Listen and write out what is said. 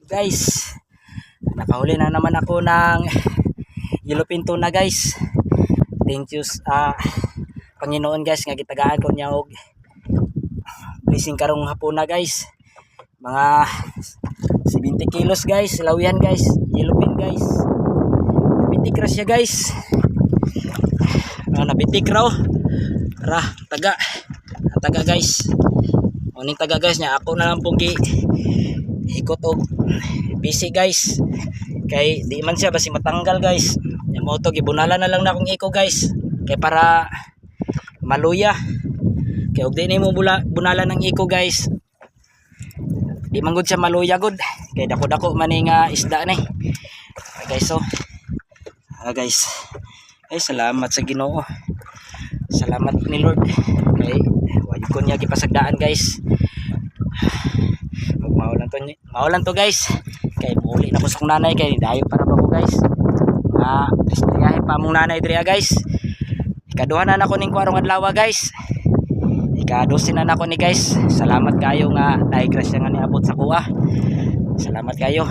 Guys, nakahuli na naman ako ng yellowfin tuna guys. Thank you Panginoon guys nga gitagaan ko niya og blessing karong hapon na guys. Mga 70 kilos guys, lawian guys, yellowfin guys. Nabitik ra siya guys. Nabitik raw. Tara, taga guys. Uning taga guys niya ako na lang pong ikot og busy guys. Kay di man siya basi matanggal guys. Nya mo to gibunala na lang na akong iko guys. Kay para maluya. Kay og di ni mo bunala ng iko guys. Di man gud siya maluya gud. Kay dako-dako man nga isda ni. Guys so. Guys. Ay salamat sa Ginoo. Salamat ni Lord. Kay wajud ko niya gipasagdaan guys. Maulan to guys. Kay muli na ko sa kong nanay kay dayo para ba ko guys. Istigahin pa mong nanay diri guys. Ikaduha na nako ning kwarong adlaw guys. Ika-12 na nako ni guys. Salamat kayo nga naay grasya nga niabot sa kuha. Salamat kayo.